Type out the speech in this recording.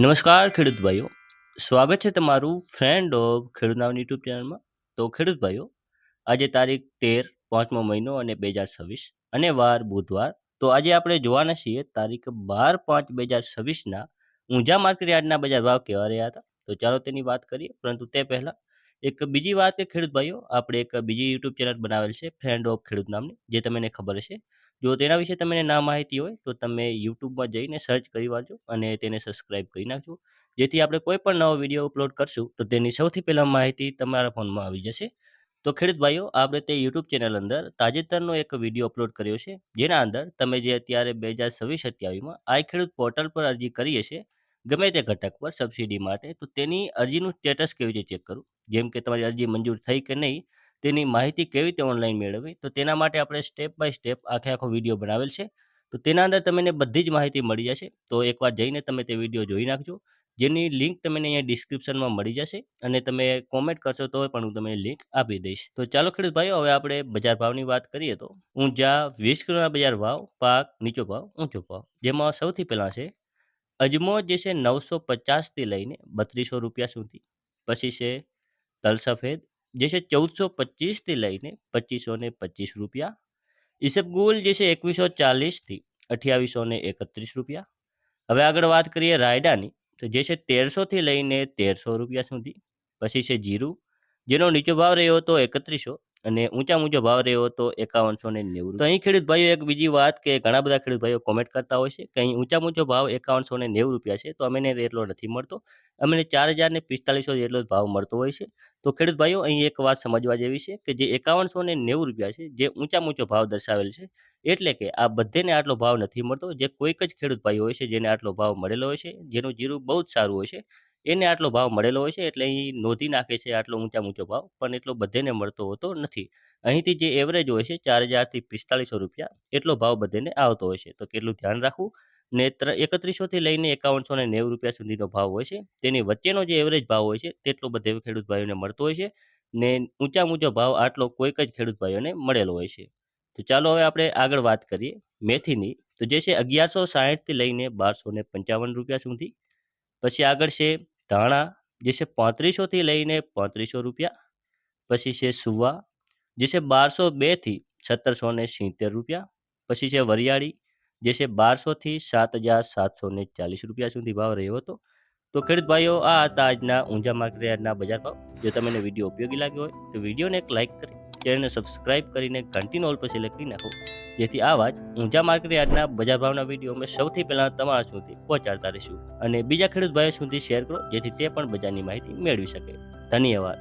નમસ્કાર ખેડૂત ભાઈઓ, સ્વાગત છે તમારું ફ્રેન્ડ ઓફ ખેડૂત નાવની યુટ્યુબ ચેનલમાં. તો ખેડૂત ભાઈઓ, આજે તારીખ 13 પાંચમો મહિનો અને 2026 અને વાર બુધવાર. તો આજે આપણે જોવાના છીએ તારીખ 12/5/2026ના ઊંઝા માર્કેટ યાર્ડના બજાર ભાવ કેવા રહ્યા હતા. તો ચાલો તેની વાત કરીએ, પરંતુ તે પહેલાં એક બીજી વાત કે ખેડૂત ભાઈઓ, આપણે એક બીજી યુટ્યુબ ચેનલ બનાવેલ છે ફ્રેન્ડ ઓફ ખેડૂત નામની, જે તમને ખબર હશે. જો તેના વિશે તમને ના માહિતી હોય તો તમે યુટ્યુબમાં જઈને સર્ચ કરી વાંચો અને તેને સબસ્ક્રાઈબ કરી નાખજો, જેથી આપણે કોઈ પણ નવો વિડીયો અપલોડ કરશું તો તેની સૌથી પહેલાં માહિતી તમારા ફોનમાં આવી જશે. તો ખેડૂત ભાઈઓ, આપણે તે યુટ્યુબ ચેનલ અંદર તાજેતરનો એક વિડીયો અપલોડ કર્યો છે, જેના અંદર તમે જે અત્યારે 2026-27માં આઈ ખેડૂત પોર્ટલ પર અરજી કરી હશે ગમે તે ઘટક પર સબસિડી માટે, તો તેની અરજીનું સ્ટેટસ કેવી રીતે ચેક કરવું, જેમ કે તમારી અરજી મંજૂર થઈ કે નહીં, તેની માહિતી કેવી રીતે ઓનલાઈન મેળવવી, તો તેના માટે આપણે સ્ટેપ બાય સ્ટેપ આખો વિડીયો બનાવેલ છે. તો તેના અંદર તમને બધી જ માહિતી મળી જશે. તો એકવાર જઈને તમે તે વિડીયો જોઈ નાખજો, જેની લિંક તમને અહીંયા ડિસ્ક્રિપ્શનમાં મળી જશે, અને તમે કોમેન્ટ કરશો તો પણ હું તમને લિંક આપી દઈશ. તો ચાલો ખેડૂત ભાઈઓ, હવે આપણે બજાર ભાવની વાત કરીએ. તો ઊંઝા 20 કિલોના બજાર ભાવ, પાક નીચો ભાવ, ઊંચો ભાવ, જેમાં સૌથી પહેલાં છે અજમો, જે છે 950થી લઈને 3200 રૂપિયા સુધી. પછી છે તલ સફેદ, જે છે 1425થી લઈને 2525 રૂપિયા. ઈસબગુલ, જે છે 2140થી 2831 રૂપિયા. હવે આગળ વાત કરીએ રાયડાની, તો જે છે 1300થી લઈને 1300 રૂપિયા સુધી. પછી છે જીરું, જેનો નીચો ભાવ રહ્યો હતો 3100 અને ઊંચા ઊંચો ભાવ રહ્યો હતો 5190. તો અહીં ખેડૂત ભાઈઓ એક બીજી વાત કે ઘણા બધા ખેડૂત ભાઈઓ કોમેન્ટ કરતા હોય છે કે અહીં ઊંચા ઊંચો ભાવ 5190 રૂપિયા છે, તો અમને એટલો નથી મળતો, અમને 4045 જેટલો જ ભાવ મળતો હોય છે. તો ખેડૂત ભાઈઓ, અહીં એક વાત સમજવા જેવી છે કે જે 5190 રૂપિયા છે, જે ઊંચા ઊંચો ભાવ દર્શાવેલ છે, એટલે કે આ બધેને આટલો ભાવ નથી મળતો. જે કોઈક જ ખેડૂત ભાઈઓ હોય છે જેને આટલો ભાવ મળેલો હોય છે, જેનું જીરું બહુ જ સારું હોય છે, એને આટલો ભાવ મળેલો હોય છે, એટલે અહીં નોંધી નાખે છે આટલો ઊંચા ઊંચો ભાવ, પણ એટલો બધેને મળતો હોતો નથી. અહીંથી જે એવરેજ હોય છે 4000થી 4500 રૂપિયા, એટલો ભાવ બધેને આવતો હોય છે. તો કેટલું ધ્યાન રાખવું. ને 3100થી લઈને 5190 રૂપિયા સુધીનો ભાવ હોય છે, તેની વચ્ચેનો જે એવરેજ ભાવ હોય છે તેટલો બધે ખેડૂત ભાઈઓને મળતો હોય છે, ને ઊંચા ઊંચો ભાવ આટલો કોઈક જ ખેડૂત ભાઈઓને મળેલો હોય છે. તો ચાલો હવે આપણે આગળ વાત કરીએ મેથીની, તો જે છે 1160થી લઈને 1255 રૂપિયા સુધી. પછી આગળ છે ધાણા, જે છે 3500થી લઈને 3500 રૂપિયા. પછી છે સુવા, જે છે 1202થી 1770 રૂપિયા. પછી છે વરિયાળી, જે છે 1200થી 7740 રૂપિયા સુધી ભાવ રહ્યો હતો. તો ખેડૂત ભાઈઓ, આ હતા આજના ઊંઝા માર્કેટ યાર્ડના બજાર ભાવ. જો તમને વિડીયો ઉપયોગી લાગ્યો હોય તો વિડીયોને એક લાઇક કરી, ચેનલને સબસ્ક્રાઇબ કરીને ઘંટીનો ઓલ પર સિલેક્ટ કરી નાખો, જેથી આવા જ ઊંઝા માર્કેટ યાર્ડના બજાર ભાવના વિડીયો અમે સૌથી પહેલાં તમારા સુધી પહોંચાડતા રહીશું. અને બીજા ખેડૂત ભાઈઓ સુધી શેર કરો, જેથી તે પણ બજારની માહિતી મેળવી શકે. ધન્યવાદ.